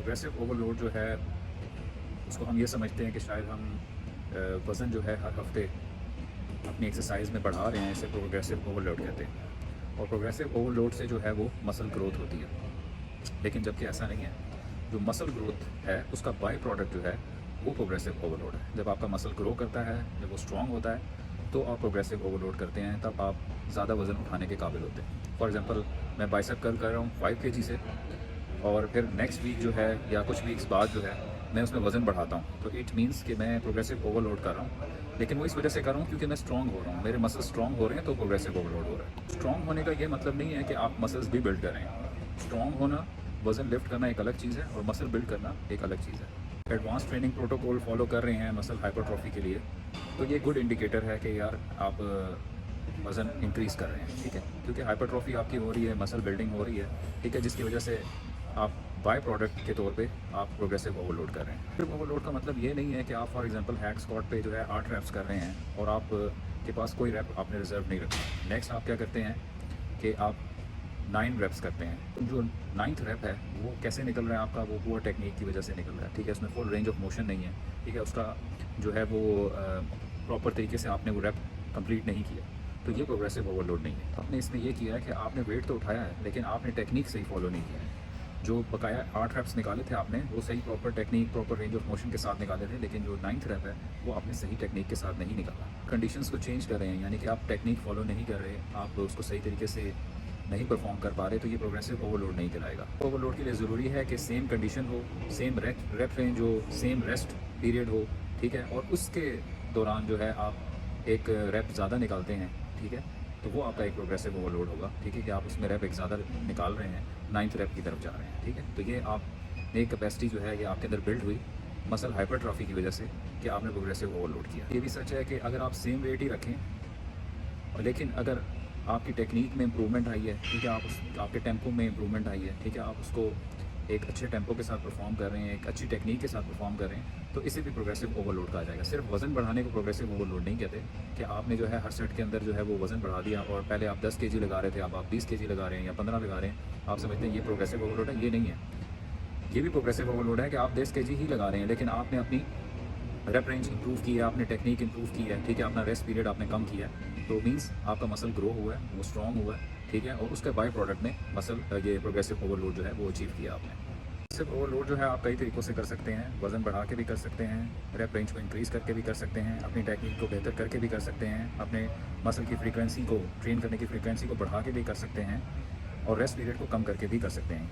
Progressive overload जो है उसको हम ये समझते हैं कि शायद हम वज़न जो है हर हफ्ते अपनी एक्सरसाइज में बढ़ा रहे हैं, इसे प्रोग्रेसिव ओवरलोड कहते हैं। और प्रोग्रेसिव ओवरलोड से जो है वो मसल ग्रोथ होती है, लेकिन जबकि ऐसा नहीं है। जो मसल ग्रोथ है उसका बाय प्रोडक्ट जो है वो प्रोग्रेसिव ओवरलोड है। जब आपका मसल ग्रो करता है, जब वो स्ट्रॉन्ग होता है, तो आप प्रोग्रेसिव ओवरलोड करते हैं, तब आप ज़्यादा वज़न उठाने के काबिल होते हैं। फॉर एग्जांपल मैं बाइसेप कर्ल कर रहा हूँ 5 kg से, और फिर नेक्स्ट वीक जो है या कुछ वीक्स बाद जो है मैं उसमें वज़न बढ़ाता हूँ, तो इट मीन्स कि मैं प्रोग्रेसिव ओवरलोड कर रहा हूँ। लेकिन वो इस वजह से कर रहा हूँ क्योंकि मैं स्ट्रॉन्ग हो रहा हूँ, मेरे मसल्स स्ट्रॉन्ग हो रहे हैं, तो प्रोग्रेसिव ओवरलोड हो रहा है। स्ट्रॉन्ग होने का ये मतलब नहीं है कि आप मसल्स भी बिल्ड कर रहे हैं। स्ट्रॉन्ग होना, वज़न लिफ्ट करना एक अलग चीज़ है, और मसल बिल्ड करना एक अलग चीज़ है। एडवांस ट्रेनिंग प्रोटोकॉल फॉलो कर रहे हैं मसल हाइपरट्रॉफी के लिए, तो ये गुड इंडिकेटर है कि यार आप वज़न इंक्रीज़ कर रहे हैं, ठीक है, क्योंकि हाइपरट्रॉफी आपकी हो रही है, मसल बिल्डिंग हो रही है, ठीक है, जिसकी वजह से आप बाय प्रोडक्ट के तौर पे आप प्रोग्रेसिव ओवरलोड कर रहे हैं। फिर ओवरलोड का मतलब ये नहीं है कि आप फॉर एग्जांपल हैक स्क्वाट पे जो है 8 रैप्स कर रहे हैं और आप के पास कोई रैप आपने रिजर्व नहीं रखा। नेक्स्ट आप क्या करते हैं कि आप 9 रैप्स करते हैं। जो 9th रैप है वो कैसे निकल रहा है आपका, वो पुअर टेक्निक की वजह से निकल रहा है, ठीक है, उसमें फुल रेंज ऑफ मोशन नहीं है, ठीक है, उसका जो है वो प्रॉपर तरीके से आपने वो रैप कंप्लीट नहीं किया, तो ये प्रोग्रेसिव ओवरलोड नहीं है। आपने इसमें ये किया है कि आपने वेट तो उठाया है, लेकिन आपने टेक्निक सही फॉलो नहीं किया है। जो बकाया 8 रैप्स निकाले थे आपने, वो सही proper technique, proper range of motion के साथ निकाले थे, लेकिन जो 9th रैप है वो आपने सही टेक्निक के साथ नहीं निकाला। कंडीशंस को चेंज कर रहे हैं, यानी कि आप टेक्निक फॉलो नहीं कर रहे, आप उसको सही तरीके से नहीं परफॉर्म कर पा रहे, तो ये प्रोग्रेसिव ओवरलोड नहीं कहलाएगा। ओवरलोड के लिए ज़रूरी है कि सेम कंडीशन हो, सेम रैप रेंज हो, सेम रेस्ट पीरियड हो, ठीक है, और उसके दौरान जो है आप एक रैप ज़्यादा निकालते हैं, ठीक है, तो वो आपका एक प्रोग्रेसिव ओवरलोड होगा, ठीक है, कि आप उसमें रैप एक ज़्यादा निकाल रहे हैं, 9th रैप की तरफ जा रहे हैं, ठीक है। तो ये आप एक कैपेसिटी जो है ये आपके अंदर बिल्ड हुई मसल हाइपरट्रॉफी की वजह से कि आपने प्रोग्रेसिव ओवरलोड किया। ये भी सच है कि अगर आप सेम वेट ही रखें, और लेकिन अगर आपकी टेक्निक में इम्प्रूवमेंट आई है, ठीक है, आपके टेम्पो में इम्प्रूवमेंट आई है, ठीक है, आप उसको एक अच्छे टेम्पो के साथ परफॉर्म कर रहे हैं, एक अच्छी टेक्निक के साथ परफॉर्म कर रहे हैं, तो इसे भी प्रोग्रेसिव ओवरलोड कहा जाएगा। सिर्फ वज़न बढ़ाने को प्रोग्रेसिव ओवरलोड नहीं कहते कि आपने जो है हर सेट के अंदर जो है वो वज़न बढ़ा दिया, और पहले आप 10 kg लगा रहे थे, अब आप 20 kg लगा रहे हैं या 15 लगा रहे हैं, आप समझते हैं ये प्रोग्रेसिव ओवरलोड है। ये नहीं है, ये भी प्रोग्रेसिव ओवरलोड है कि आप 10 kg ही लगा रहे हैं, लेकिन आपने अपनी रेप रेंज इंप्रूव की है, आपने टेक्निक इंप्रूव की है, ठीक है, अपना रेस्ट पीरियड आपने कम किया है, तो मीन्स आपका मसल ग्रो हुआ है, वो स्ट्रॉन्ग हुआ है, ठीक है, और उसके बाय प्रोडक्ट में मसल ये प्रोग्रेसिव ओवरलोड जो है वो अचीव किया आपने। प्रोग्रेसिव ओवरलोड जो है आप कई तरीक़ों से कर सकते हैं, वज़न बढ़ा के भी कर सकते हैं, रेप रेंज को इंक्रीज़ करके भी कर सकते हैं, अपनी टेक्निक को बेहतर करके भी कर सकते हैं, अपने मसल की फ्रीक्वेंसी को, ट्रेन करने की फ्रीक्वेंसी को बढ़ा के भी कर सकते हैं, और रेस्ट पीरियड को कम करके भी कर सकते हैं।